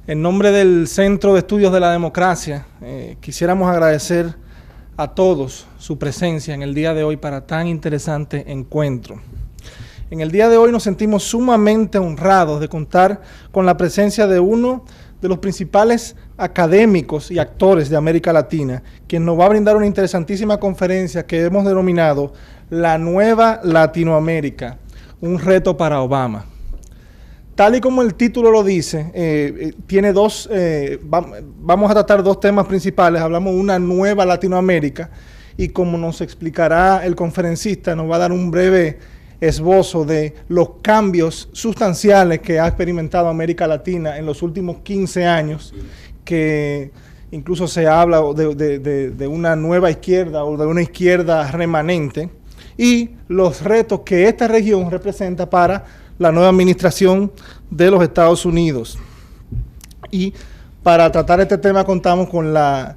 En nombre del Centro de Estudios de la Democracia, quisiéramos agradecer a todos su presencia en el día de hoy para tan interesante encuentro. En el día de hoy nos sentimos sumamente honrados de contar con la presencia de uno de los principales académicos y actores de América Latina, quien nos va a brindar una interesantísima conferencia que hemos denominado La Nueva Latinoamérica, un reto para Obama. Tal y como el título lo dice, vamos a tratar dos temas principales. Hablamos de una nueva Latinoamérica y, como nos explicará el conferencista, nos va a dar un breve esbozo de los cambios sustanciales que ha experimentado América Latina en los últimos 15 años, que incluso se habla de una nueva izquierda o de una izquierda remanente, y los retos que esta región representa para la nueva administración de los Estados Unidos. Y para tratar este tema contamos con la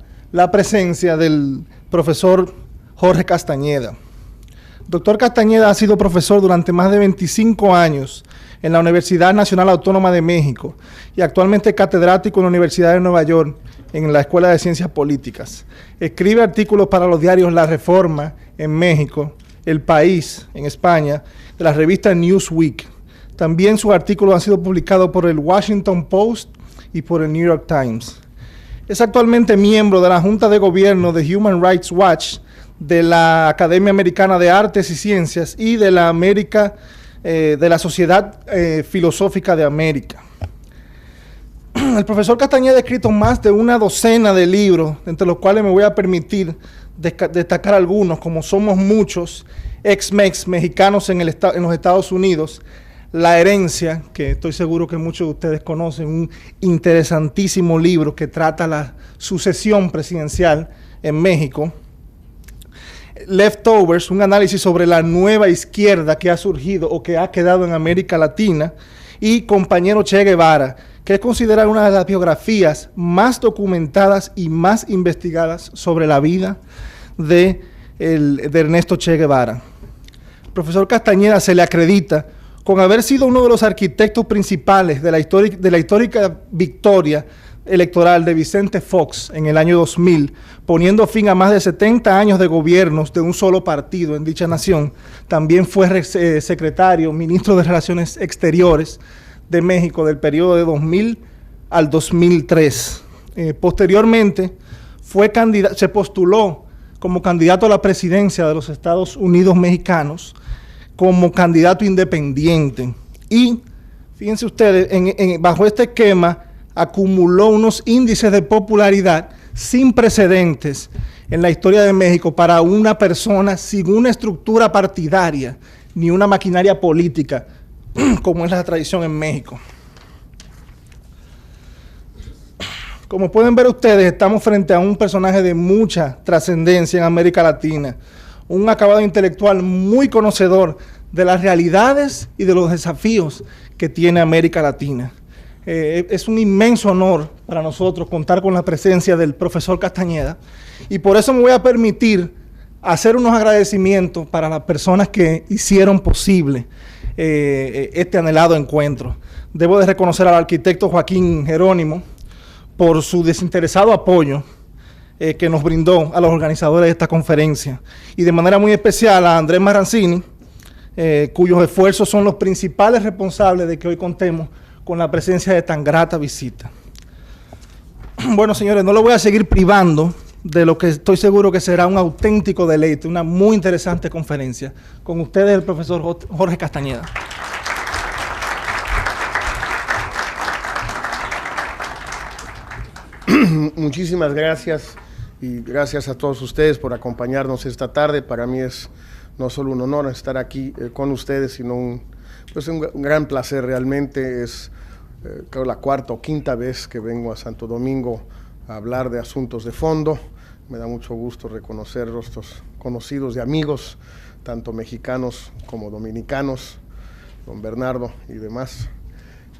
presencia del profesor Jorge Castañeda. Doctor Castañeda ha sido profesor durante más de 25 años en la Universidad Nacional Autónoma de México y actualmente catedrático en la Universidad de Nueva York en la Escuela de Ciencias Políticas. Escribe artículos para los diarios La Reforma en México, El País en España, de la revista Newsweek. También sus artículos han sido publicados por el Washington Post y por el New York Times. Es actualmente miembro de la Junta de Gobierno de Human Rights Watch, de la Academia Americana de Artes y Ciencias y de la Sociedad Filosófica de América. El profesor Castañeda ha escrito más de una docena de libros, entre los cuales me voy a permitir destacar algunos, como Somos Muchos, ex-mex mexicanos en los Estados Unidos, La Herencia, que estoy seguro que muchos de ustedes conocen, un interesantísimo libro que trata la sucesión presidencial en México. Leftovers, un análisis sobre la nueva izquierda que ha surgido o que ha quedado en América Latina, y Compañero Che Guevara, que es considerada una de las biografías más documentadas y más investigadas sobre la vida de Ernesto Che Guevara. Al profesor Castañeda se le acredita con haber sido uno de los arquitectos principales de la histórica victoria electoral de Vicente Fox en el año 2000, poniendo fin a más de 70 años de gobiernos de un solo partido en dicha nación. También fue secretario, ministro de Relaciones Exteriores de México del periodo de 2000 al 2003. Posteriormente se postuló como candidato a la presidencia de los Estados Unidos mexicanos como candidato independiente. Y fíjense ustedes, bajo este esquema acumuló unos índices de popularidad sin precedentes en la historia de México para una persona sin una estructura partidaria ni una maquinaria política, como es la tradición en México. Como pueden ver ustedes, estamos frente a un personaje de mucha trascendencia en América Latina, un acabado intelectual muy conocedor de las realidades y de los desafíos que tiene América Latina. Es un inmenso honor para nosotros contar con la presencia del profesor Castañeda, y por eso me voy a permitir hacer unos agradecimientos para las personas que hicieron posible este anhelado encuentro. Debo de reconocer al arquitecto Joaquín Jerónimo por su desinteresado apoyo que nos brindó a los organizadores de esta conferencia, y de manera muy especial a Andrés Marrancini, cuyos esfuerzos son los principales responsables de que hoy contemos con la presencia de tan grata visita. Bueno, señores, no lo voy a seguir privando de lo que estoy seguro que será un auténtico deleite, una muy interesante conferencia. Con ustedes, el profesor Jorge Castañeda. Muchísimas gracias, y gracias a todos ustedes por acompañarnos esta tarde. Para mí es no solo un honor estar aquí con ustedes, sino un gran placer. Realmente es creo la cuarta o quinta vez que vengo a Santo Domingo a hablar de asuntos de fondo. Me da mucho gusto reconocer rostros conocidos y amigos, tanto mexicanos como dominicanos, don Bernardo y demás.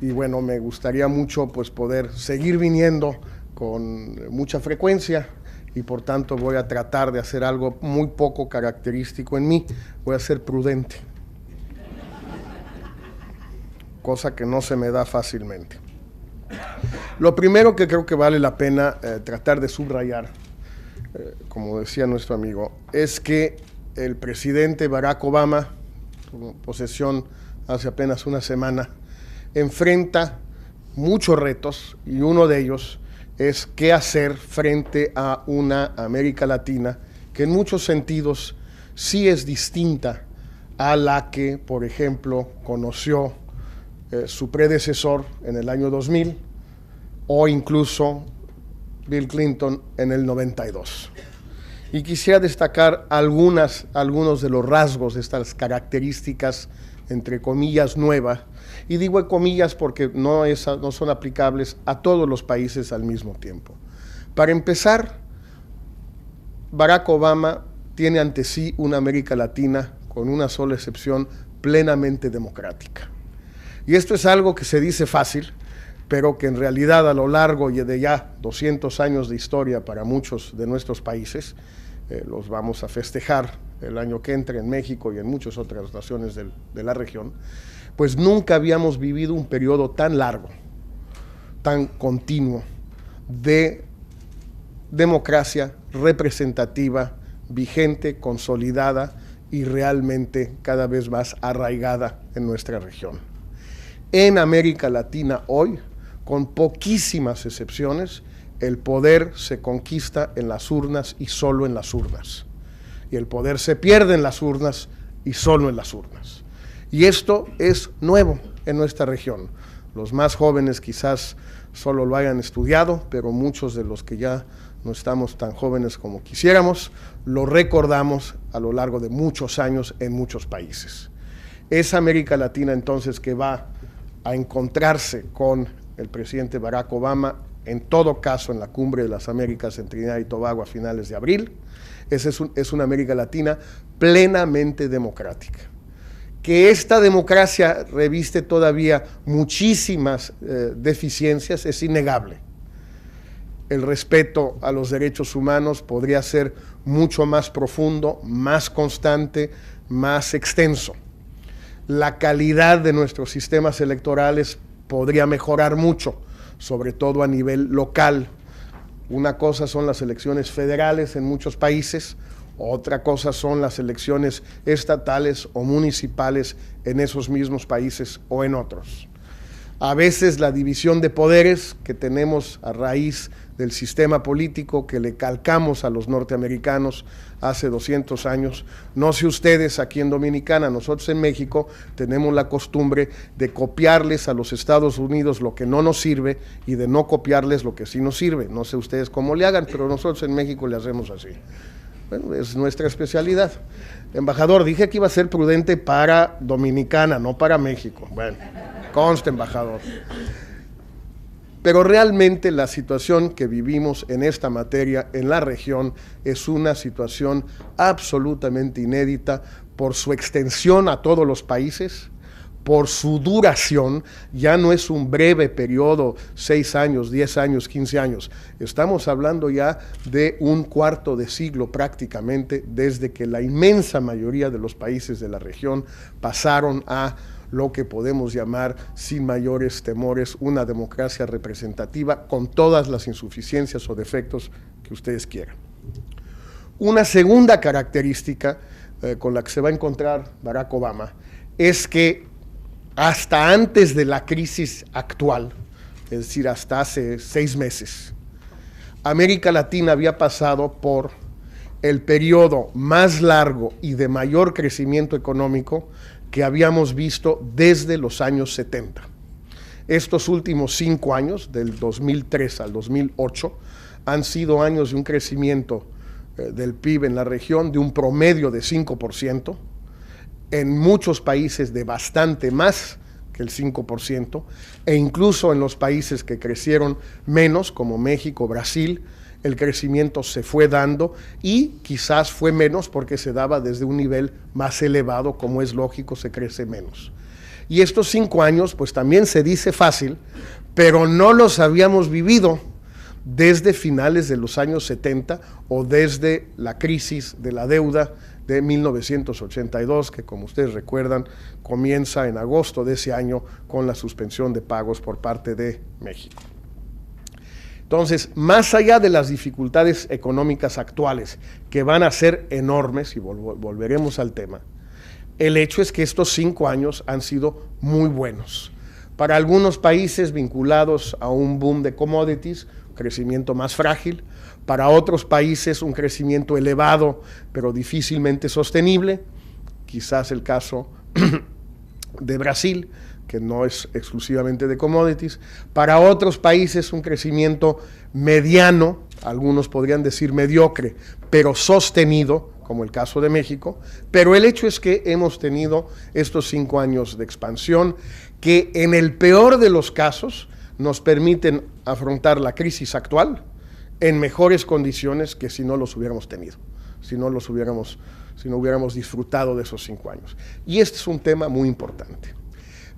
Y bueno, me gustaría mucho pues poder seguir viniendo con mucha frecuencia, y por tanto voy a tratar de hacer algo muy poco característico en mí. Voy a ser prudente, cosa que no se me da fácilmente. Lo primero que creo que vale la pena tratar de subrayar, como decía nuestro amigo, es que el presidente Barack Obama, tomó posesión hace apenas una semana, enfrenta muchos retos y uno de ellos es qué hacer frente a una América Latina que en muchos sentidos sí es distinta a la que, por ejemplo, conoció su predecesor en el año 2000 o incluso Bill Clinton en el 92. Y quisiera destacar algunos de los rasgos de estas características, entre comillas, nuevas, y digo comillas porque no son aplicables a todos los países al mismo tiempo. Para empezar, Barack Obama tiene ante sí una América Latina, con una sola excepción, plenamente democrática. Y esto es algo que se dice fácil, pero que en realidad a lo largo de ya 200 años de historia para muchos de nuestros países, los vamos a festejar el año que entra en México y en muchas otras naciones de la región, pues nunca habíamos vivido un periodo tan largo, tan continuo, de democracia representativa, vigente, consolidada y realmente cada vez más arraigada en nuestra región. En América Latina hoy, con poquísimas excepciones, el poder se conquista en las urnas y solo en las urnas. Y el poder se pierde en las urnas y solo en las urnas. Y esto es nuevo en nuestra región. Los más jóvenes quizás solo lo hayan estudiado, pero muchos de los que ya no estamos tan jóvenes como quisiéramos, lo recordamos a lo largo de muchos años en muchos países. Es América Latina entonces que va a encontrarse con el presidente Barack Obama, en todo caso en la Cumbre de las Américas en Trinidad y Tobago a finales de abril. Esa es una América Latina plenamente democrática. Que esta democracia reviste todavía muchísimas deficiencias es innegable. El respeto a los derechos humanos podría ser mucho más profundo, más constante, más extenso. La calidad de nuestros sistemas electorales podría mejorar mucho, sobre todo a nivel local. Una cosa son las elecciones federales en muchos países, otra cosa son las elecciones estatales o municipales en esos mismos países o en otros. A veces la división de poderes que tenemos a raíz del sistema político que le calcamos a los norteamericanos hace 200 años, no sé ustedes aquí en Dominicana, nosotros en México tenemos la costumbre de copiarles a los Estados Unidos lo que no nos sirve y de no copiarles lo que sí nos sirve. No sé ustedes cómo le hagan, pero nosotros en México le hacemos así. Bueno, es nuestra especialidad. Embajador, dije que iba a ser prudente para Dominicana, no para México. Bueno, conste, embajador. Pero realmente la situación que vivimos en esta materia en la región es una situación absolutamente inédita por su extensión a todos los países, por su duración. Ya no es un breve periodo, 6 años, 10 años, 15 años. Estamos hablando ya de un cuarto de siglo prácticamente desde que la inmensa mayoría de los países de la región pasaron a lo que podemos llamar, sin mayores temores, una democracia representativa con todas las insuficiencias o defectos que ustedes quieran. Una segunda característica con la que se va a encontrar Barack Obama es que hasta antes de la crisis actual, es decir, hasta hace 6 meses, América Latina había pasado por el periodo más largo y de mayor crecimiento económico que habíamos visto desde los años 70. Estos últimos 5 años, del 2003 al 2008, han sido años de un crecimiento del PIB en la región de un promedio de 5%, en muchos países de bastante más que el 5%, e incluso en los países que crecieron menos, como México, Brasil, el crecimiento se fue dando y quizás fue menos porque se daba desde un nivel más elevado, como es lógico, se crece menos. Y estos 5 años, pues también se dice fácil, pero no los habíamos vivido desde finales de los años 70 o desde la crisis de la deuda de 1982, que como ustedes recuerdan, comienza en agosto de ese año con la suspensión de pagos por parte de México. Entonces, más allá de las dificultades económicas actuales, que van a ser enormes, y volveremos al tema, el hecho es que estos 5 años han sido muy buenos. Para algunos países vinculados a un boom de commodities, crecimiento más frágil. Para otros países un crecimiento elevado, pero difícilmente sostenible. Quizás el caso de Brasil, que no es exclusivamente de commodities. Para otros países un crecimiento mediano, algunos podrían decir mediocre, pero sostenido, como el caso de México. Pero el hecho es que hemos tenido estos 5 años de expansión que en el peor de los casos nos permiten afrontar la crisis actual en mejores condiciones que si no los hubiéramos tenido, si no hubiéramos disfrutado de esos 5 años. Y este es un tema muy importante.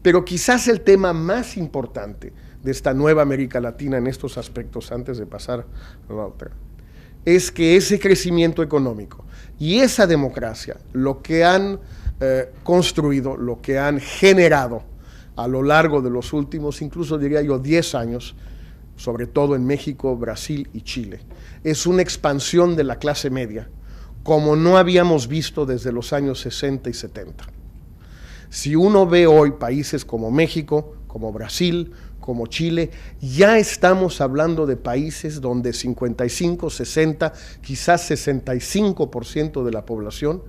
Pero quizás el tema más importante de esta nueva América Latina en estos aspectos, antes de pasar a la otra, es que ese crecimiento económico y esa democracia, lo que han construido, lo que han generado a lo largo de los últimos, incluso diría yo, 10 años, sobre todo en México, Brasil y Chile, es una expansión de la clase media, como no habíamos visto desde los años 60 y 70. Si uno ve hoy países como México, como Brasil, como Chile, ya estamos hablando de países donde 55, 60, quizás 65% de la población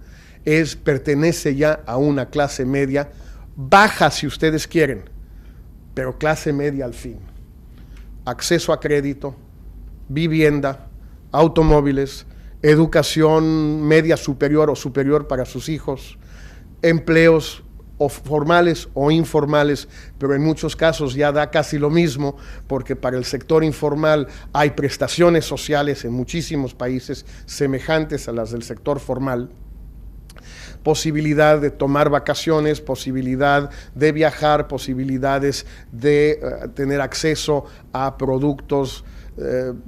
pertenece ya a una clase media, baja si ustedes quieren, pero clase media al fin. Acceso a crédito, vivienda, automóviles, educación media superior o superior para sus hijos, empleos o formales o informales, pero en muchos casos ya da casi lo mismo, porque para el sector informal hay prestaciones sociales en muchísimos países semejantes a las del sector formal. Posibilidad de tomar vacaciones, posibilidad de viajar, posibilidades de tener acceso a productos,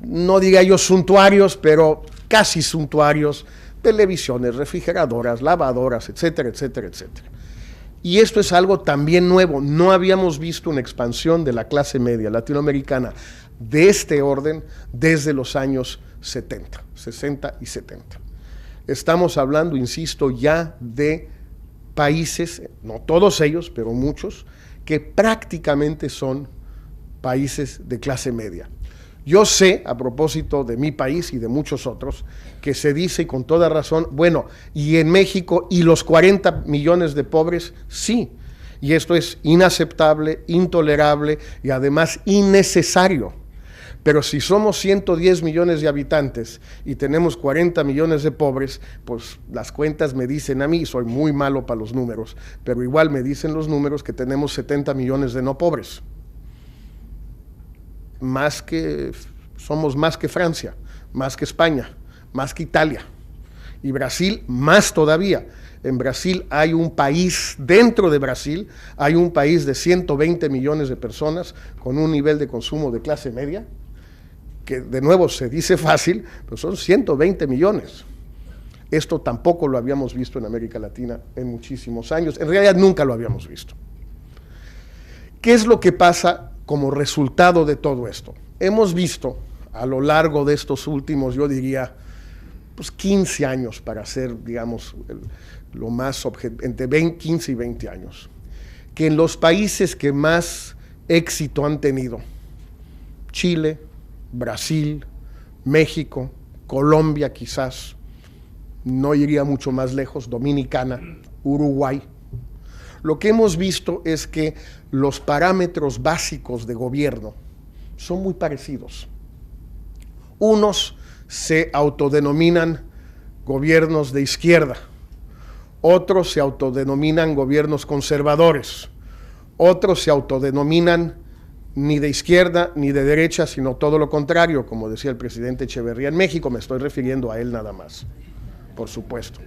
no diría yo suntuarios, pero casi suntuarios, televisiones, refrigeradoras, lavadoras, etcétera, etcétera, etcétera. Y esto es algo también nuevo. No habíamos visto una expansión de la clase media latinoamericana de este orden desde los años 70, 60 y 70. Estamos hablando, insisto, ya de países, no todos ellos, pero muchos, que prácticamente son países de clase media. Yo sé, a propósito de mi país y de muchos otros, que se dice, y con toda razón, bueno, y en México, ¿y los 40 millones de pobres? Sí, y esto es inaceptable, intolerable y además innecesario. Pero si somos 110 millones de habitantes y tenemos 40 millones de pobres, pues las cuentas me dicen a mí, soy muy malo para los números, pero igual me dicen los números que tenemos 70 millones de no pobres. Somos más que Francia, más que España, más que Italia. Y Brasil, más todavía. En Brasil hay un país, dentro de Brasil, hay un país de 120 millones de personas con un nivel de consumo de clase media, que de nuevo se dice fácil, pero son 120 millones. Esto tampoco lo habíamos visto en América Latina en muchísimos años, en realidad nunca lo habíamos visto. ¿Qué es lo que pasa como resultado de todo esto? Hemos visto a lo largo de estos últimos, yo diría, pues 15 años para ser, digamos, lo más entre 15 y 20 años, que en los países que más éxito han tenido, Chile, Brasil, México, Colombia quizás, no iría mucho más lejos, Dominicana, Uruguay, lo que hemos visto es que los parámetros básicos de gobierno son muy parecidos. Unos se autodenominan gobiernos de izquierda, otros se autodenominan gobiernos conservadores, otros se autodenominan ni de izquierda ni de derecha, sino todo lo contrario, como decía el presidente Echeverría en México, me estoy refiriendo a él nada más, por supuesto.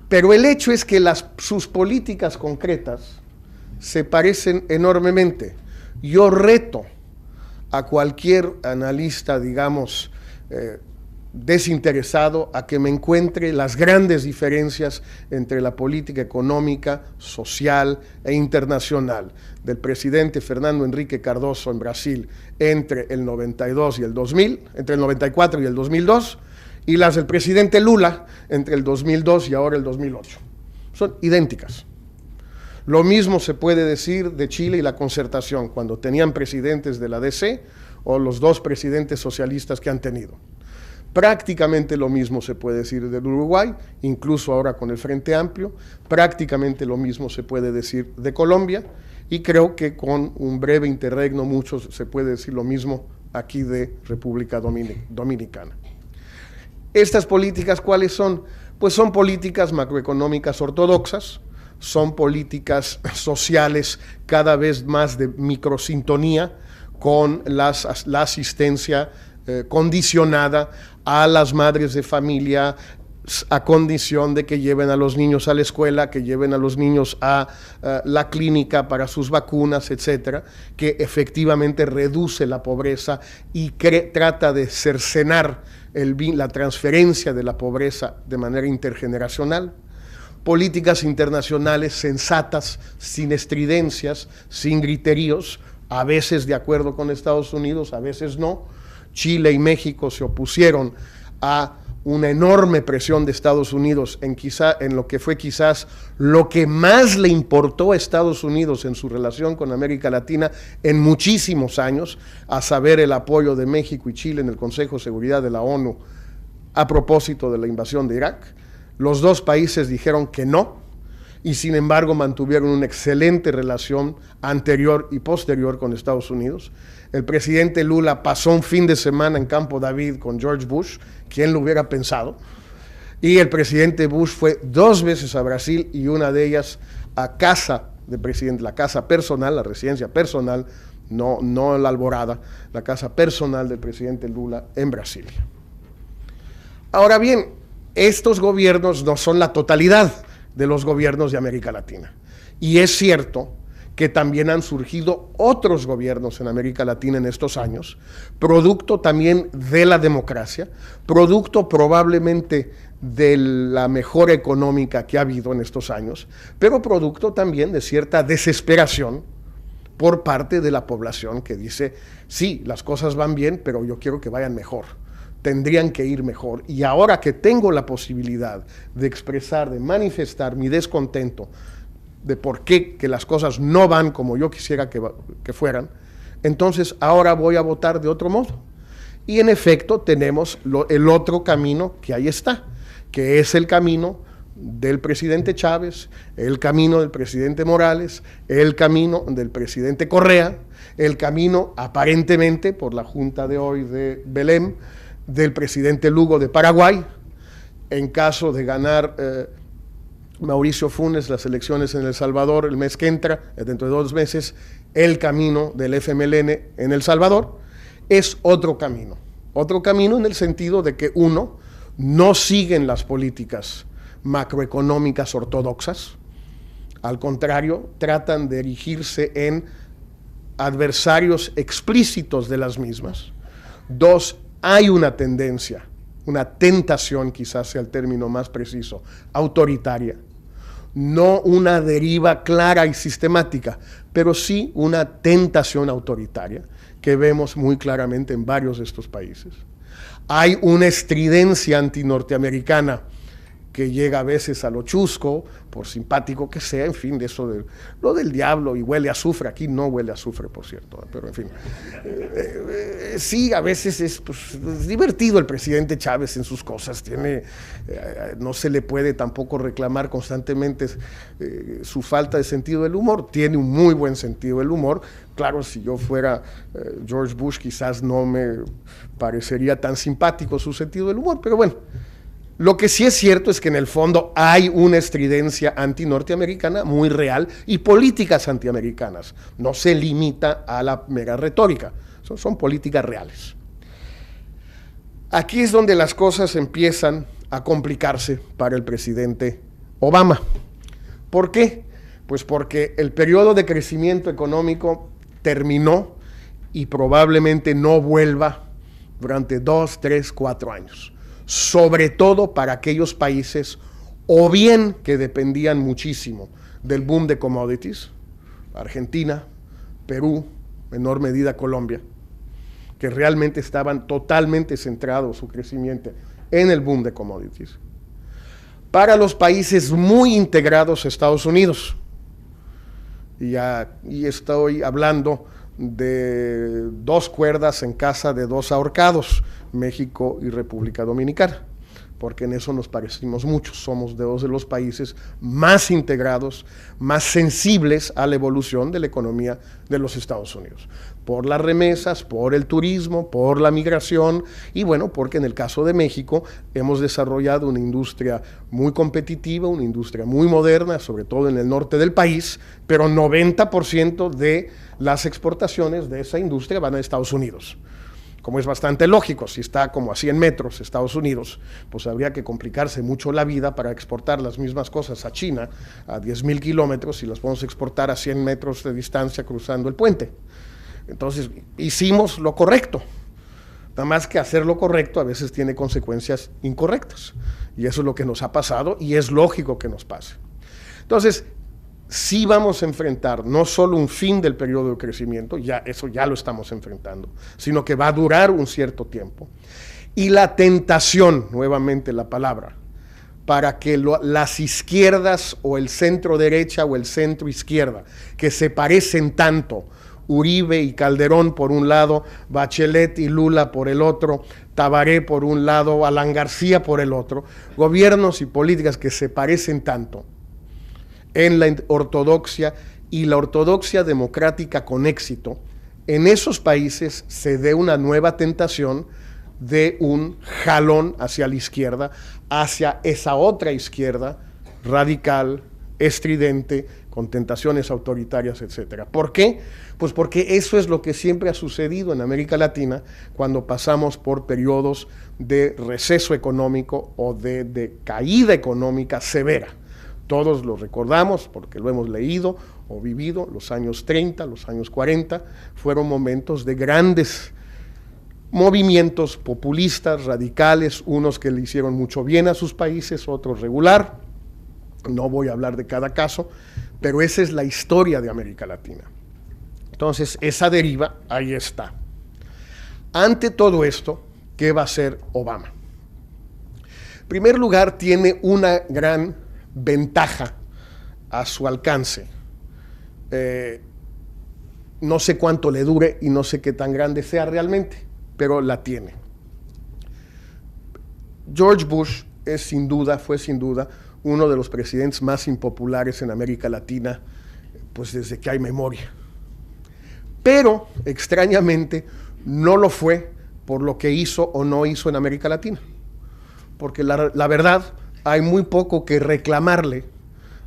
Pero el hecho es que sus políticas concretas se parecen enormemente. Yo reto a cualquier analista, digamos, desinteresado a que me encuentre las grandes diferencias entre la política económica, social e internacional del presidente Fernando Henrique Cardoso en Brasil entre el 92 y el 2000, entre el 94 y el 2002, y las del presidente Lula entre el 2002 y ahora el 2008. Son idénticas. Lo mismo se puede decir de Chile y la Concertación, cuando tenían presidentes de la DC o los dos presidentes socialistas que han tenido. Prácticamente lo mismo se puede decir del Uruguay, incluso ahora con el Frente Amplio, prácticamente lo mismo se puede decir de Colombia, y creo que con un breve interregno muchos se puede decir lo mismo aquí de República Dominicana. ¿Estas políticas cuáles son? Pues son políticas macroeconómicas ortodoxas, son políticas sociales cada vez más de microsintonía con la asistencia condicionada a las madres de familia, a condición de que lleven a los niños a la escuela, que lleven a los niños a la clínica para sus vacunas, etcétera, que efectivamente reduce la pobreza y trata de cercenar la transferencia de la pobreza de manera intergeneracional. Políticas internacionales sensatas, sin estridencias, sin griteríos, a veces de acuerdo con Estados Unidos, a veces no. Chile y México se opusieron a una enorme presión de Estados Unidos en lo que fue quizás lo que más le importó a Estados Unidos en su relación con América Latina en muchísimos años, a saber el apoyo de México y Chile en el Consejo de Seguridad de la ONU a propósito de la invasión de Irak. Los dos países dijeron que no, y sin embargo mantuvieron una excelente relación anterior y posterior con Estados Unidos. El presidente Lula pasó un fin de semana en Campo David con George Bush, ¿quién lo hubiera pensado? Y el presidente Bush fue 2 veces a Brasil, y una de ellas a casa del presidente, la casa personal, la residencia personal, no la alborada, la casa personal del presidente Lula en Brasilia. Ahora bien, estos gobiernos no son la totalidad de los gobiernos de América Latina. Y es cierto que también han surgido otros gobiernos en América Latina en estos años, producto también de la democracia, producto probablemente de la mejora económica que ha habido en estos años, pero producto también de cierta desesperación por parte de la población que dice, sí, las cosas van bien, pero yo quiero que vayan mejor. Tendrían que ir mejor, y ahora que tengo la posibilidad de expresar, de manifestar mi descontento de por qué que las cosas no van como yo quisiera que fueran, entonces ahora voy a votar de otro modo. Y en efecto tenemos el otro camino que ahí está, que es el camino del presidente Chávez, el camino del presidente Morales, el camino del presidente Correa, el camino aparentemente por la junta de hoy de Belém, del presidente Lugo de Paraguay, en caso de ganar Mauricio Funes las elecciones en El Salvador el mes que entra, dentro de 2 meses, el camino del FMLN en El Salvador, es otro camino en el sentido de que uno, no siguen las políticas macroeconómicas ortodoxas, al contrario, tratan de erigirse en adversarios explícitos de las mismas. 2, hay una tendencia, una tentación, quizás sea el término más preciso, autoritaria. No una deriva clara y sistemática, pero sí una tentación autoritaria que vemos muy claramente en varios de estos países. Hay una estridencia antinorteamericana que llega a veces a lo chusco, por simpático que sea, en fin, de eso de lo del diablo y huele a azufre. Aquí no huele a azufre, por cierto, pero en fin. Sí, a veces es divertido el presidente Chávez en sus cosas, no se le puede tampoco reclamar constantemente su falta de sentido del humor, tiene un muy buen sentido del humor. Claro, si yo fuera George Bush quizás no me parecería tan simpático su sentido del humor, pero bueno. Lo que sí es cierto es que en el fondo hay una estridencia antinorteamericana muy real y políticas antiamericanas. No se limita a la mera retórica, son políticas reales. Aquí es donde las cosas empiezan a complicarse para el presidente Obama. ¿Por qué? Pues porque el periodo de crecimiento económico terminó y probablemente no vuelva durante 2, 3, 4 años. sobre todo para aquellos países o bien que dependían muchísimo del boom de commodities, Argentina, Perú, en menor medida Colombia, que realmente estaban totalmente centrados su crecimiento en el boom de commodities, para los países muy integrados Estados Unidos. Y estoy hablando de 2 cuerdas en casa de 2 ahorcados, México y República Dominicana, porque en eso nos parecimos mucho. Somos 2 de los países más integrados, más sensibles a la evolución de la economía de los Estados Unidos, por las remesas, por el turismo, por la migración, y bueno, porque en el caso de México hemos desarrollado una industria muy competitiva, una industria muy moderna, sobre todo en el norte del país, pero 90% de las exportaciones de esa industria van a Estados Unidos. Como es bastante lógico, si está como a 100 metros Estados Unidos, pues habría que complicarse mucho la vida para exportar las mismas cosas a China a 10,000 kilómetros y las podemos exportar a 100 metros de distancia cruzando el puente. Entonces, hicimos lo correcto. Nada más que hacer lo correcto a veces tiene consecuencias incorrectas. Y eso es lo que nos ha pasado y es lógico que nos pase. Entonces, sí vamos a enfrentar no solo un fin del periodo de crecimiento, eso ya lo estamos enfrentando, sino que va a durar un cierto tiempo. Y la tentación, nuevamente la palabra, para que las izquierdas o el centro derecha o el centro izquierda, que se parecen tanto, Uribe y Calderón por un lado, Bachelet y Lula por el otro, Tabaré por un lado, Alan García por el otro, gobiernos y políticas que se parecen tanto en la ortodoxia y la ortodoxia democrática con éxito, en esos países se dé una nueva tentación de un jalón hacia la izquierda, hacia esa otra izquierda radical, estridente, con tentaciones autoritarias, etc. ¿Por qué? Pues porque eso es lo que siempre ha sucedido en América Latina cuando pasamos por periodos de receso económico o de caída económica severa. Todos lo recordamos porque lo hemos leído o vivido. Los años 30, los años 40 fueron momentos de grandes movimientos populistas, radicales, unos que le hicieron mucho bien a sus países, otros regular. No voy a hablar de cada caso, pero esa es la historia de América Latina. Entonces, esa deriva ahí está. Ante todo esto, ¿qué va a hacer Obama? En primer lugar, tiene una gran ventaja a su alcance. No sé cuánto le dure y no sé qué tan grande sea realmente, pero la tiene. George Bush fue sin duda uno de los presidentes más impopulares en América Latina, pues desde que hay memoria. Pero, extrañamente, no lo fue por lo que hizo o no hizo en América Latina. Porque la verdad, hay muy poco que reclamarle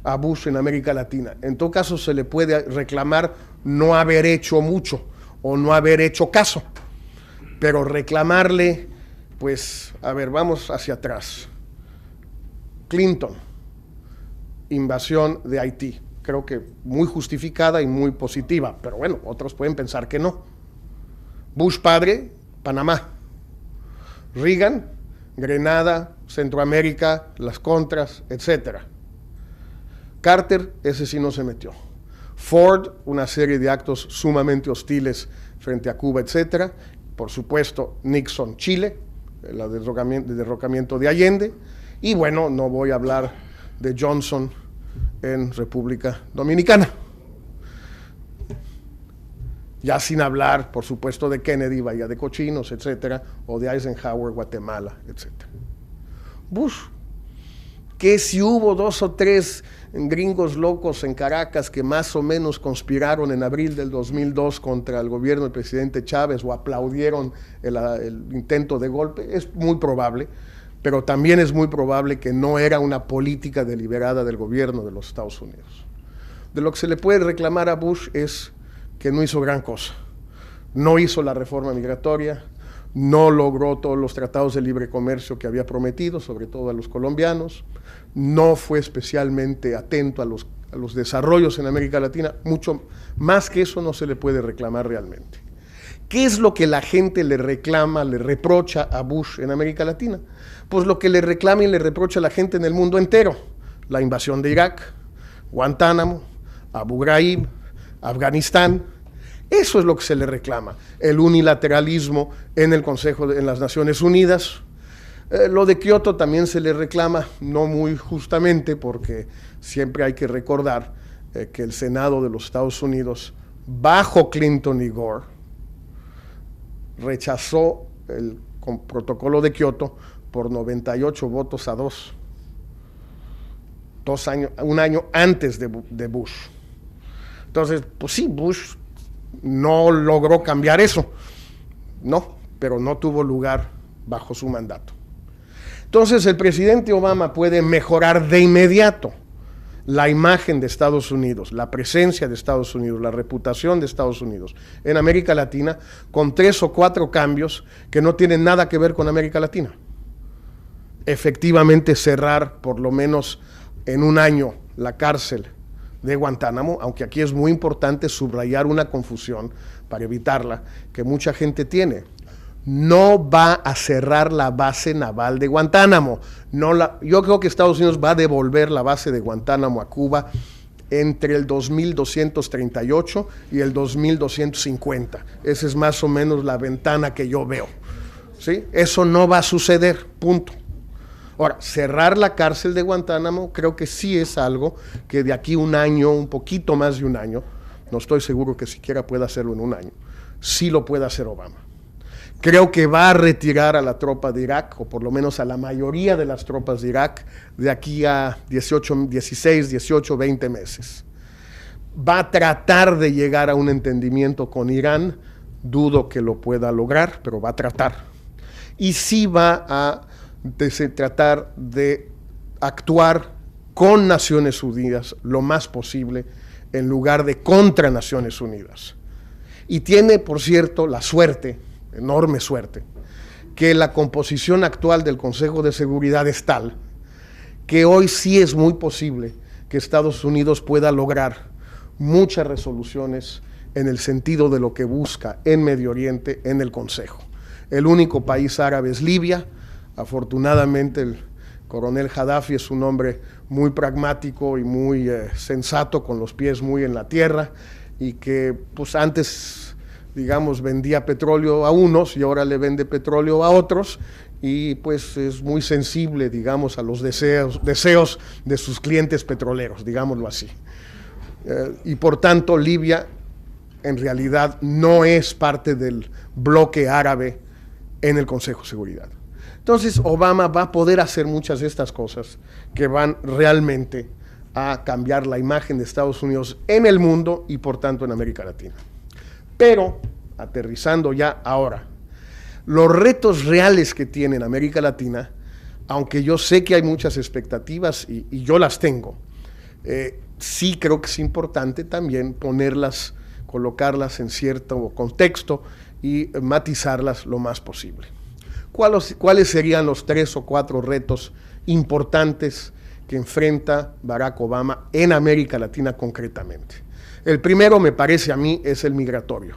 a Bush en América Latina. En todo caso, se le puede reclamar no haber hecho mucho o no haber hecho caso. Pero reclamarle, pues, a ver, vamos hacia atrás. Clinton, invasión de Haití. Creo que muy justificada y muy positiva, pero bueno, otros pueden pensar que no. Bush padre, Panamá. Reagan, Grenada, Centroamérica, las Contras, etc. Carter, ese sí no se metió. Ford, una serie de actos sumamente hostiles frente a Cuba, etc. Por supuesto, Nixon, Chile, el derrocamiento de Allende. Y bueno, no voy a hablar de Johnson en República Dominicana. Ya sin hablar, por supuesto, de Kennedy, Bahía de Cochinos, etcétera, o de Eisenhower, Guatemala, etcétera. Bush, que si hubo 2 o 3 gringos locos en Caracas que más o menos conspiraron en abril del 2002 contra el gobierno del presidente Chávez o aplaudieron el intento de golpe, es muy probable, pero también es muy probable que no era una política deliberada del gobierno de los Estados Unidos. De lo que se le puede reclamar a Bush es que no hizo gran cosa. No hizo la reforma migratoria, no logró todos los tratados de libre comercio que había prometido, sobre todo a los colombianos, no fue especialmente atento a los desarrollos en América Latina, mucho más que eso no se le puede reclamar realmente. ¿Qué es lo que la gente le reclama, le reprocha a Bush en América Latina? Pues lo que le reclama y le reprocha a la gente en el mundo entero: la invasión de Irak, Guantánamo, Abu Ghraib, Afganistán. Eso es lo que se le reclama. El unilateralismo en el Consejo en las Naciones Unidas. Lo de Kioto también se le reclama, no muy justamente, porque siempre hay que recordar que el Senado de los Estados Unidos, bajo Clinton y Gore, rechazó el protocolo de Kioto por 98 votos a 2. Un año antes de Bush. Entonces, pues sí, Bush no logró cambiar eso, no, pero no tuvo lugar bajo su mandato. Entonces el presidente Obama puede mejorar de inmediato la imagen de Estados Unidos, la presencia de Estados Unidos, la reputación de Estados Unidos en América Latina, con 3 o 4 cambios que no tienen nada que ver con América Latina. Efectivamente cerrar por lo menos en un año la cárcel de Guantánamo, aunque aquí es muy importante subrayar una confusión para evitarla que mucha gente tiene. No va a cerrar la base naval de Guantánamo. Yo creo que Estados Unidos va a devolver la base de Guantánamo a Cuba entre el 2238 y el 2250. Esa es más o menos la ventana que yo veo, ¿sí? Eso no va a suceder, punto. Ahora, cerrar la cárcel de Guantánamo creo que sí es algo que de aquí un año, un poquito más de un año, no estoy seguro que siquiera pueda hacerlo en un año, sí lo puede hacer Obama. Creo que va a retirar a la tropa de Irak, o por lo menos a la mayoría de las tropas de Irak, de aquí a 16, 18, 20 meses. Va a tratar de llegar a un entendimiento con Irán, dudo que lo pueda lograr, pero va a tratar. Y sí va a tratar de actuar con Naciones Unidas lo más posible, en lugar de contra Naciones Unidas. Y tiene, por cierto, la suerte, enorme suerte, que la composición actual del Consejo de Seguridad es tal que hoy sí es muy posible que Estados Unidos pueda lograr muchas resoluciones en el sentido de lo que busca en Medio Oriente en el Consejo. El único país árabe es Libia. Afortunadamente el coronel Gaddafi es un hombre muy pragmático y muy sensato, con los pies muy en la tierra, y que pues antes, digamos, vendía petróleo a unos y ahora le vende petróleo a otros, y pues es muy sensible, digamos, a los deseos de sus clientes petroleros, digámoslo así. Y por tanto Libia en realidad no es parte del bloque árabe en el Consejo de Seguridad. Entonces Obama va a poder hacer muchas de estas cosas que van realmente a cambiar la imagen de Estados Unidos en el mundo y por tanto en América Latina. Pero, aterrizando ya ahora, los retos reales que tiene en América Latina, aunque yo sé que hay muchas expectativas y yo las tengo, sí creo que es importante también colocarlas en cierto contexto y matizarlas lo más posible. ¿Cuáles serían los 3 o 4 retos importantes que enfrenta Barack Obama en América Latina concretamente? El primero, me parece a mí, es el migratorio.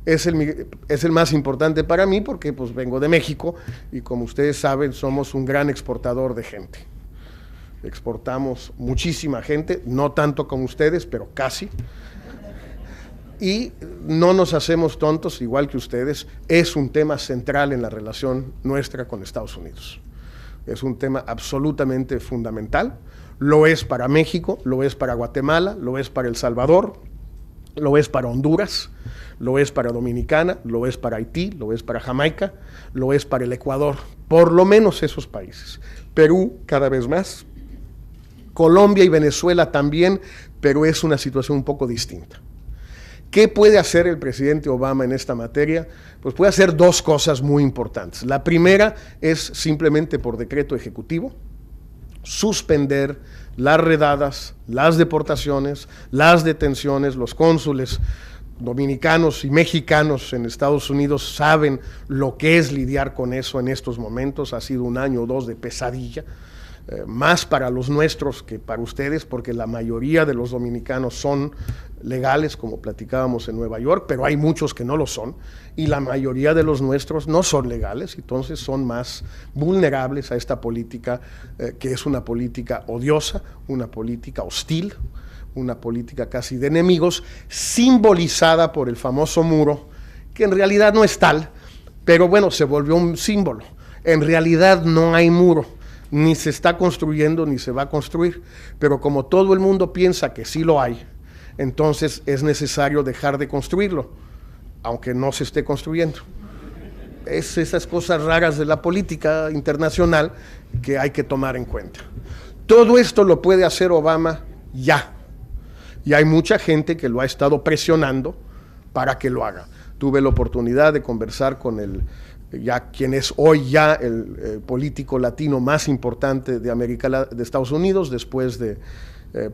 Es el más importante para mí porque pues vengo de México y, como ustedes saben, somos un gran exportador de gente. Exportamos muchísima gente, no tanto como ustedes, pero casi. Y no nos hacemos tontos, igual que ustedes, es un tema central en la relación nuestra con Estados Unidos. Es un tema absolutamente fundamental, lo es para México, lo es para Guatemala, lo es para El Salvador, lo es para Honduras, lo es para Dominicana, lo es para Haití, lo es para Jamaica, lo es para el Ecuador, por lo menos esos países. Perú cada vez más, Colombia y Venezuela también, pero es una situación un poco distinta. ¿Qué puede hacer el presidente Obama en esta materia? Pues puede hacer 2 cosas muy importantes. La primera es simplemente por decreto ejecutivo, suspender las redadas, las deportaciones, las detenciones. Los cónsules dominicanos y mexicanos en Estados Unidos saben lo que es lidiar con eso en estos momentos. Ha sido un año o 2 de pesadilla. más para los nuestros que para ustedes, porque la mayoría de los dominicanos son legales, como platicábamos en Nueva York, pero hay muchos que no lo son, y la mayoría de los nuestros no son legales, entonces son más vulnerables a esta política, que es una política odiosa, una política hostil, una política casi de enemigos, simbolizada por el famoso muro, que en realidad no es tal, pero bueno, se volvió un símbolo. En realidad no hay muro, ni se está construyendo, ni se va a construir, pero como todo el mundo piensa que sí lo hay, entonces es necesario dejar de construirlo, aunque no se esté construyendo. Es esas cosas raras de la política internacional que hay que tomar en cuenta. Todo esto lo puede hacer Obama ya, y hay mucha gente que lo ha estado presionando para que lo haga. Tuve la oportunidad de conversar con quien es hoy ya el político latino más importante de Estados Unidos, después de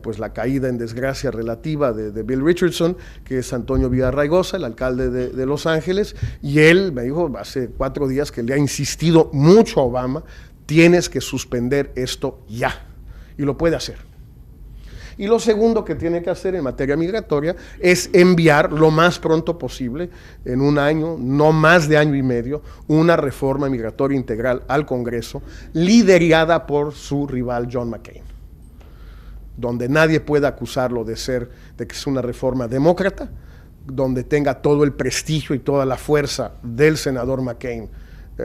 pues la caída en desgracia relativa de Bill Richardson, que es Antonio Villarraigosa, el alcalde de Los Ángeles, y él me dijo hace 4 días que le ha insistido mucho a Obama: tienes que suspender esto ya, y lo puede hacer. Y lo segundo que tiene que hacer en materia migratoria es enviar lo más pronto posible, en un año, no más de año y medio, una reforma migratoria integral al Congreso, liderada por su rival John McCain, donde nadie pueda acusarlo de que es una reforma demócrata, donde tenga todo el prestigio y toda la fuerza del senador McCain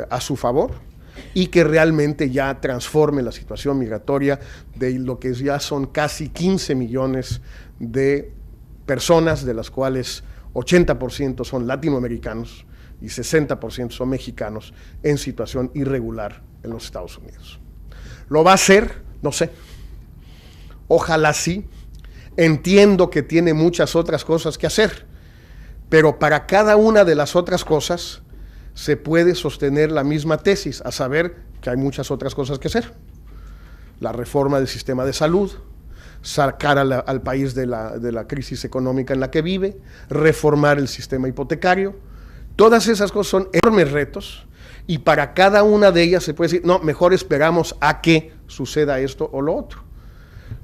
a su favor, y que realmente ya transforme la situación migratoria de lo que ya son casi 15 millones de personas, de las cuales 80% son latinoamericanos y 60% son mexicanos, en situación irregular en los Estados Unidos. ¿Lo va a hacer? No sé. Ojalá sí. Entiendo que tiene muchas otras cosas que hacer, pero para cada una de las otras cosas se puede sostener la misma tesis, a saber que hay muchas otras cosas que hacer. La reforma del sistema de salud, sacar al país de la crisis económica en la que vive, reformar el sistema hipotecario. Todas esas cosas son enormes retos, y para cada una de ellas se puede decir: no, mejor esperamos a que suceda esto o lo otro.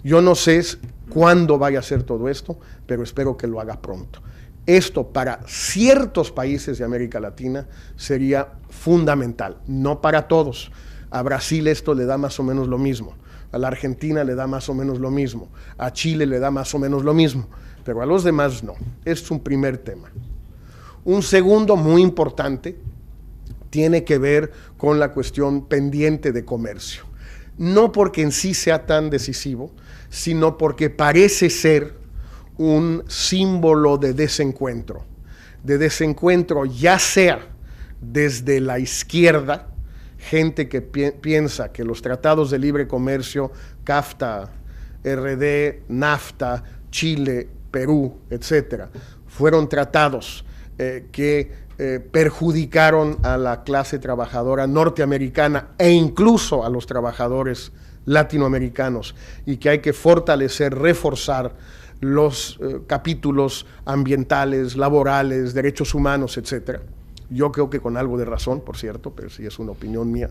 Yo no sé cuándo vaya a ser todo esto, pero espero que lo haga pronto. Esto para ciertos países de América Latina sería fundamental, no para todos. A Brasil esto le da más o menos lo mismo, a la Argentina le da más o menos lo mismo, a Chile le da más o menos lo mismo, pero a los demás no. Es un primer tema. Un segundo muy importante tiene que ver con la cuestión pendiente de comercio. No porque en sí sea tan decisivo, sino porque parece ser un símbolo de desencuentro ya sea desde la izquierda, gente que piensa que los tratados de libre comercio, CAFTA, RD, NAFTA, Chile, Perú, etcétera, fueron tratados que perjudicaron a la clase trabajadora norteamericana e incluso a los trabajadores latinoamericanos, y que hay que fortalecer, reforzar los capítulos ambientales, laborales, derechos humanos, etcétera. Yo creo que con algo de razón, por cierto, pero sí es una opinión mía.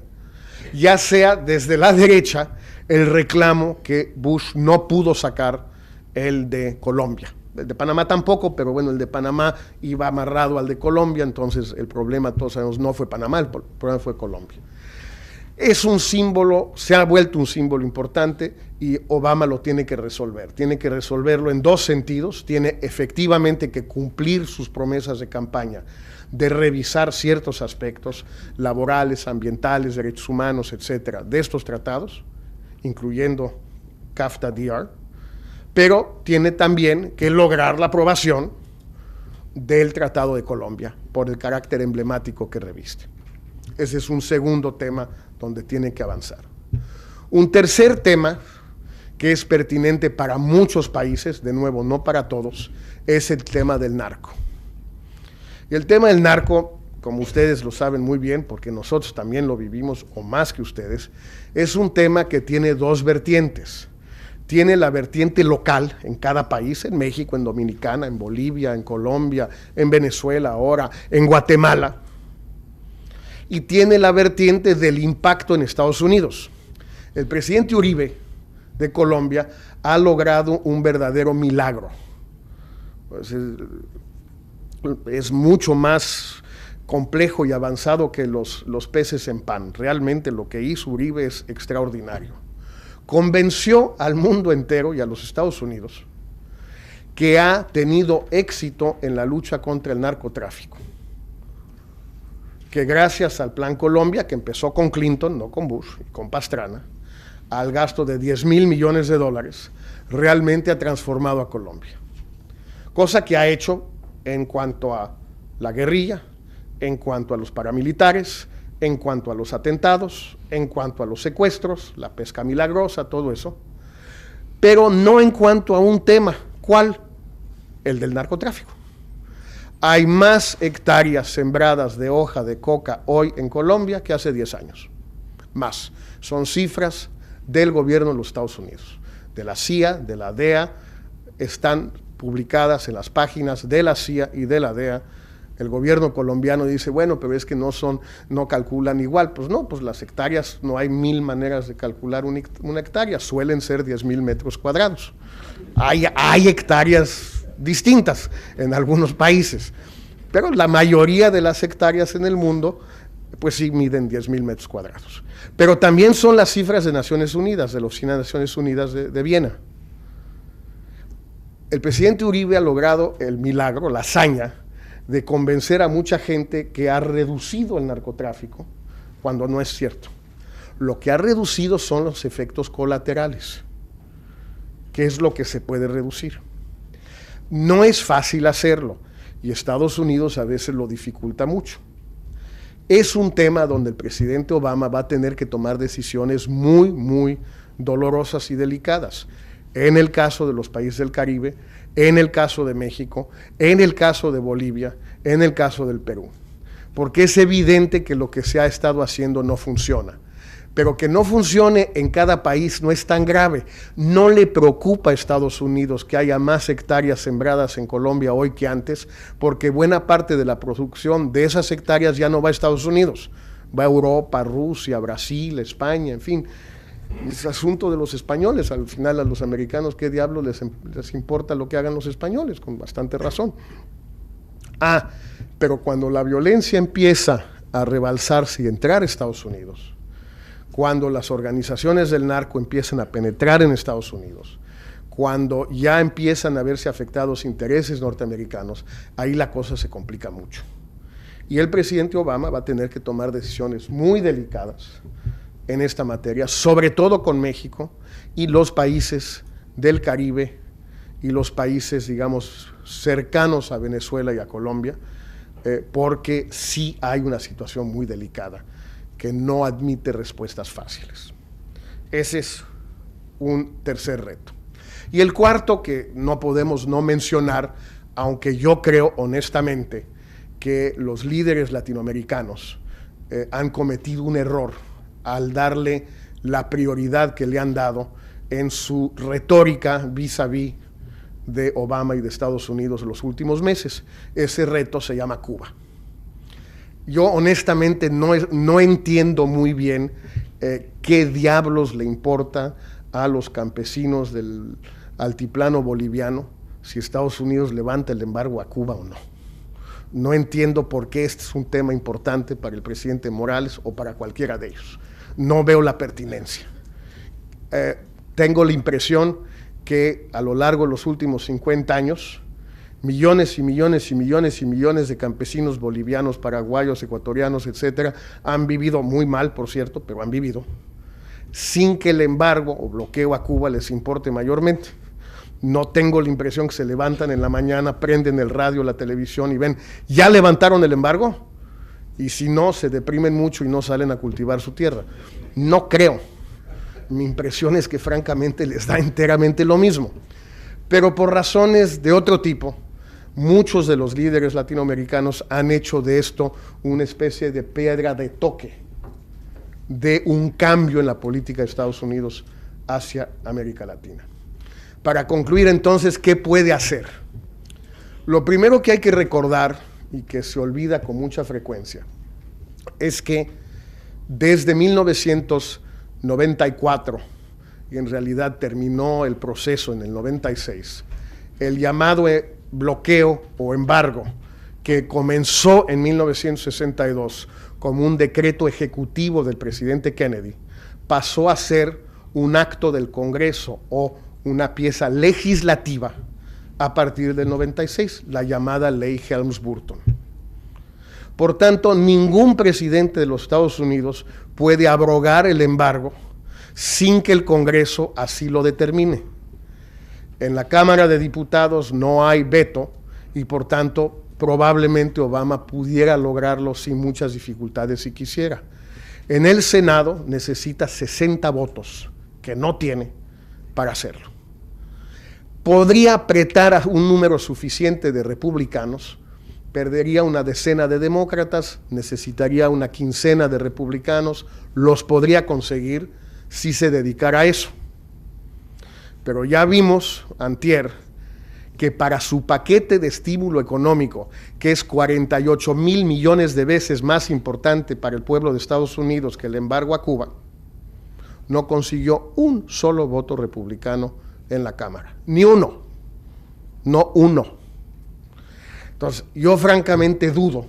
Ya sea desde la derecha el reclamo que Bush no pudo sacar el de Colombia. El de Panamá tampoco, pero bueno, el de Panamá iba amarrado al de Colombia, entonces el problema, todos sabemos, no fue Panamá, el problema fue Colombia. Es un símbolo, se ha vuelto un símbolo importante, y Obama lo tiene que resolver. Tiene que resolverlo en 2 sentidos. Tiene efectivamente que cumplir sus promesas de campaña de revisar ciertos aspectos laborales, ambientales, derechos humanos, etcétera, de estos tratados, incluyendo CAFTA-DR, pero tiene también que lograr la aprobación del Tratado de Colombia por el carácter emblemático que reviste. Ese es un segundo tema donde tiene que avanzar. Un tercer tema que es pertinente para muchos países, de nuevo, no para todos, es el tema del narco. Y el tema del narco, como ustedes lo saben muy bien, porque nosotros también lo vivimos, o más que ustedes, es un tema que tiene 2 vertientes. Tiene la vertiente local en cada país, en México, en Dominicana, en Bolivia, en Colombia, en Venezuela ahora, en Guatemala. Y tiene la vertiente del impacto en Estados Unidos. El presidente Uribe de Colombia ha logrado un verdadero milagro. Pues es mucho más complejo y avanzado que los peces en pan. Realmente lo que hizo Uribe es extraordinario. Convenció al mundo entero y a los Estados Unidos que ha tenido éxito en la lucha contra el narcotráfico. Que gracias al Plan Colombia, que empezó con Clinton, no con Bush, y con Pastrana, al gasto de $10,000 millones, realmente ha transformado a Colombia. Cosa que ha hecho en cuanto a la guerrilla, en cuanto a los paramilitares, en cuanto a los atentados, en cuanto a los secuestros, la pesca milagrosa, todo eso, pero no en cuanto a un tema. ¿Cuál? El del narcotráfico. Hay más hectáreas sembradas de hoja de coca hoy en Colombia que hace 10 años. Más. Son cifras del gobierno de los Estados Unidos, de la CIA, de la DEA, están publicadas en las páginas de la CIA y de la DEA. El gobierno colombiano dice, bueno, pero es que no calculan igual. Pues no, pues las hectáreas, no hay 1000 maneras de calcular una hectárea, suelen ser 10,000 metros cuadrados. Hay hectáreas distintas en algunos países, pero la mayoría de las hectáreas en el mundo, pues sí miden 10,000 metros cuadrados. Pero también son las cifras de Naciones Unidas, de la Oficina de Naciones Unidas de Viena. El presidente Uribe ha logrado el milagro, la hazaña, de convencer a mucha gente que ha reducido el narcotráfico, cuando no es cierto. Lo que ha reducido son los efectos colaterales, que es lo que se puede reducir. No es fácil hacerlo, y Estados Unidos a veces lo dificulta mucho. Es un tema donde el presidente Obama va a tener que tomar decisiones muy, muy dolorosas y delicadas. En el caso de los países del Caribe, en el caso de México, en el caso de Bolivia, en el caso del Perú. Porque es evidente que lo que se ha estado haciendo no funciona. Pero que no funcione en cada país no es tan grave. No le preocupa a Estados Unidos que haya más hectáreas sembradas en Colombia hoy que antes, porque buena parte de la producción de esas hectáreas ya no va a Estados Unidos. Va a Europa, Rusia, Brasil, España, en fin. Es asunto de los españoles. Al final a los americanos, ¿qué diablos les importa lo que hagan los españoles? Con bastante razón. Pero cuando la violencia empieza a rebalsarse y entrar a Estados Unidos, cuando las organizaciones del narco empiezan a penetrar en Estados Unidos, cuando ya empiezan a verse afectados intereses norteamericanos, ahí la cosa se complica mucho. Y el presidente Obama va a tener que tomar decisiones muy delicadas en esta materia, sobre todo con México y los países del Caribe y los países, digamos, cercanos a Venezuela y a Colombia, porque sí hay una situación muy delicada que no admite respuestas fáciles. Ese es un tercer reto. Y el cuarto, que no podemos no mencionar, aunque yo creo honestamente que los líderes latinoamericanos han cometido un error al darle la prioridad que le han dado en su retórica vis-a-vis de Obama y de Estados Unidos en los últimos meses. Ese reto se llama Cuba. Yo honestamente no entiendo muy bien qué diablos le importa a los campesinos del altiplano boliviano si Estados Unidos levanta el embargo a Cuba o no. No entiendo por qué este es un tema importante para el presidente Morales o para cualquiera de ellos. No veo la pertinencia. Tengo la impresión que a lo largo de los últimos 50 años, millones y millones y millones y millones de campesinos bolivianos, paraguayos, ecuatorianos, etcétera, han vivido muy mal, por cierto, pero han vivido, sin que el embargo o bloqueo a Cuba les importe mayormente. No tengo la impresión que se levantan en la mañana, prenden el radio, la televisión y ven, ¿ya levantaron el embargo? Y si no, se deprimen mucho y no salen a cultivar su tierra. No creo. Mi impresión es que francamente les da enteramente lo mismo. Pero por razones de otro tipo, muchos de los líderes latinoamericanos han hecho de esto una especie de piedra de toque de un cambio en la política de Estados Unidos hacia América Latina. Para concluir entonces, ¿qué puede hacer? Lo primero que hay que recordar, y que se olvida con mucha frecuencia, es que desde 1990 94, y en realidad terminó el proceso en el 96, el llamado bloqueo o embargo, que comenzó en 1962 como un decreto ejecutivo del presidente Kennedy, pasó a ser un acto del Congreso o una pieza legislativa a partir del 96, la llamada Ley Helms-Burton. Por tanto, ningún presidente de los Estados Unidos puede abrogar el embargo sin que el Congreso así lo determine. En la Cámara de Diputados no hay veto y, por tanto, probablemente Obama pudiera lograrlo sin muchas dificultades si quisiera. En el Senado necesita 60 votos, que no tiene, para hacerlo. Podría apretar a un número suficiente de republicanos, perdería una decena de demócratas, necesitaría una quincena de republicanos, los podría conseguir si se dedicara a eso. Pero ya vimos antier que para su paquete de estímulo económico, que es 48,000 millones de veces más importante para el pueblo de Estados Unidos que el embargo a Cuba, no consiguió un solo voto republicano en la Cámara. Ni uno. No uno. Entonces, yo francamente dudo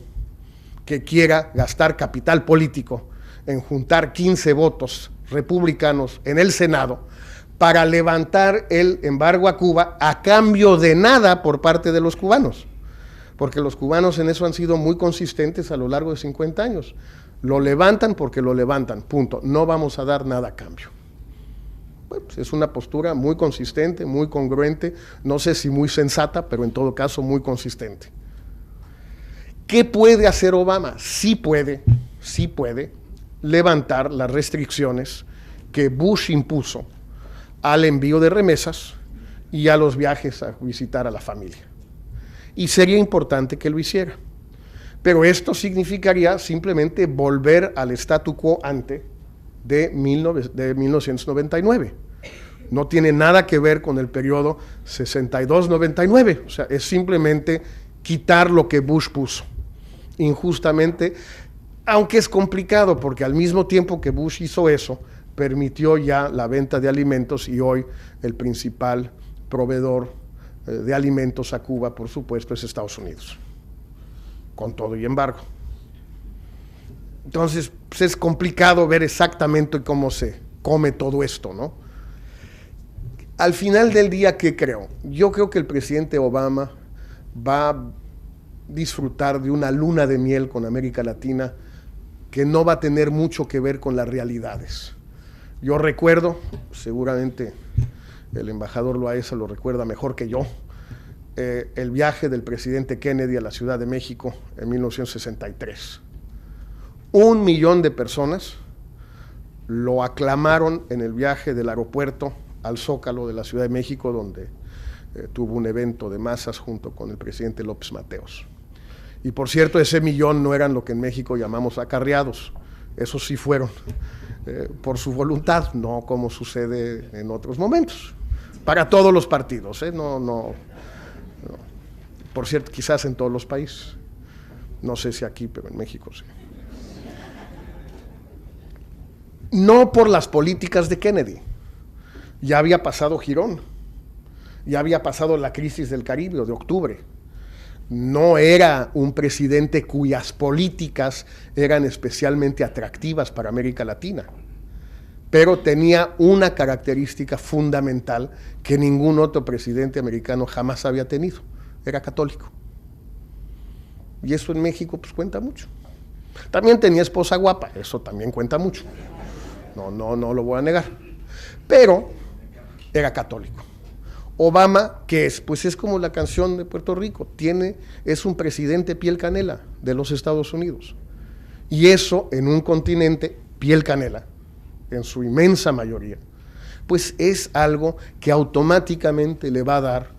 que quiera gastar capital político en juntar 15 votos republicanos en el Senado para levantar el embargo a Cuba a cambio de nada por parte de los cubanos, porque los cubanos en eso han sido muy consistentes a lo largo de 50 años. Lo levantan porque lo levantan, punto. No vamos a dar nada a cambio. Bueno, pues es una postura muy consistente, muy congruente, no sé si muy sensata, pero en todo caso muy consistente. ¿Qué puede hacer Obama? Sí puede levantar las restricciones que Bush impuso al envío de remesas y a los viajes a visitar a la familia. Y sería importante que lo hiciera. Pero esto significaría simplemente volver al statu quo ante de 1999. No tiene nada que ver con el periodo 62-99. O sea, es simplemente quitar lo que Bush puso injustamente, aunque es complicado porque al mismo tiempo que Bush hizo eso, permitió ya la venta de alimentos y hoy el principal proveedor de alimentos a Cuba, por supuesto, es Estados Unidos, con todo y embargo. Entonces, pues es complicado ver exactamente cómo se come todo esto, ¿no? Al final del día, ¿qué creo? Yo creo que el presidente Obama va a disfrutar de una luna de miel con América Latina que no va a tener mucho que ver con las realidades. Yo recuerdo, seguramente el embajador Loaesa lo recuerda mejor que yo, el viaje del presidente Kennedy a la Ciudad de México en 1963. 1 millón de personas lo aclamaron en el viaje del aeropuerto al Zócalo de la Ciudad de México, donde tuvo un evento de masas junto con el presidente López Mateos. Y por cierto, ese millón no eran lo que en México llamamos acarreados, esos sí fueron por su voluntad, no como sucede en otros momentos, para todos los partidos, no. Por cierto, quizás en todos los países, no sé si aquí, pero en México sí. No por las políticas de Kennedy, ya había pasado Girón, ya había pasado la crisis del Caribe de octubre. No era un presidente cuyas políticas eran especialmente atractivas para América Latina, pero tenía una característica fundamental que ningún otro presidente americano jamás había tenido: era católico. Y eso en México pues cuenta mucho. También tenía esposa guapa, eso también cuenta mucho. No lo voy a negar. Pero era católico. Obama, ¿qué es? Pues es como la canción de Puerto Rico, es un presidente piel canela de los Estados Unidos. Y eso en un continente piel canela, en su inmensa mayoría, pues es algo que automáticamente le va a dar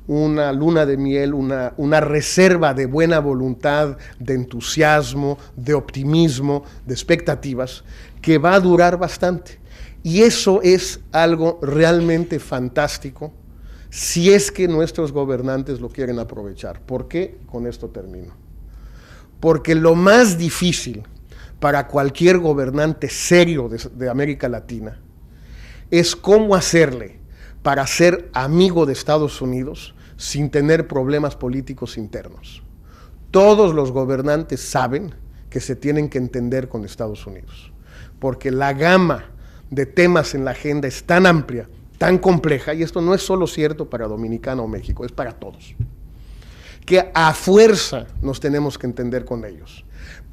una luna de miel, una reserva de buena voluntad, de entusiasmo, de optimismo, de expectativas, que va a durar bastante. Y eso es algo realmente fantástico, si es que nuestros gobernantes lo quieren aprovechar. ¿Por qué? Con esto termino. Porque lo más difícil para cualquier gobernante serio de América Latina es cómo hacerle para ser amigo de Estados Unidos sin tener problemas políticos internos. Todos los gobernantes saben que se tienen que entender con Estados Unidos, porque la gama de temas en la agenda es tan amplia, tan compleja, y esto no es solo cierto para Dominicana o México, es para todos, que a fuerza nos tenemos que entender con ellos.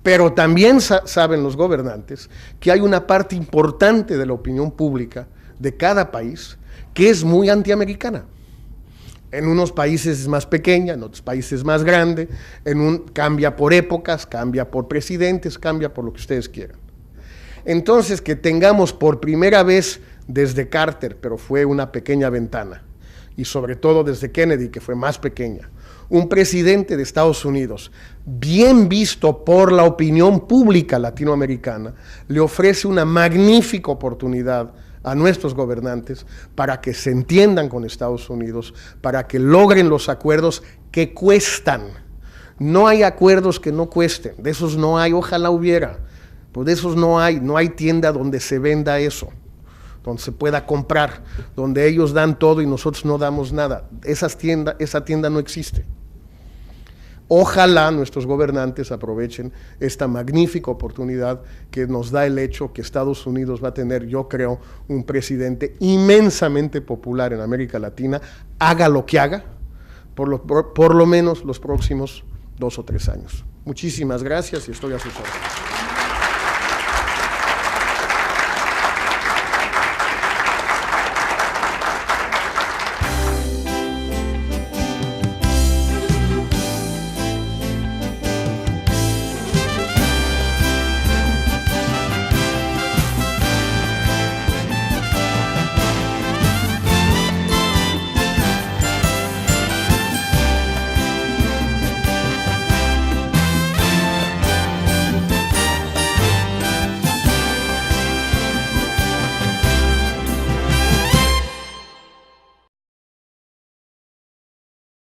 Pero también saben los gobernantes que hay una parte importante de la opinión pública de cada país que es muy antiamericana. En unos países es más pequeña, en otros países más grande, cambia por épocas, cambia por presidentes, cambia por lo que ustedes quieran. Entonces, que tengamos por primera vez desde Carter, pero fue una pequeña ventana, y sobre todo desde Kennedy, que fue más pequeña, un presidente de Estados Unidos, bien visto por la opinión pública latinoamericana, le ofrece una magnífica oportunidad a nuestros gobernantes para que se entiendan con Estados Unidos, para que logren los acuerdos que cuestan. No hay acuerdos que no cuesten, de esos no hay, ojalá hubiera, pues de esos no hay tienda donde se venda eso, donde se pueda comprar, donde ellos dan todo y nosotros no damos nada. Esa tienda no existe. Ojalá nuestros gobernantes aprovechen esta magnífica oportunidad que nos da el hecho que Estados Unidos va a tener, yo creo, un presidente inmensamente popular en América Latina, haga lo que haga, por lo menos los próximos 2 o 3 años. Muchísimas gracias y estoy a sus órdenes.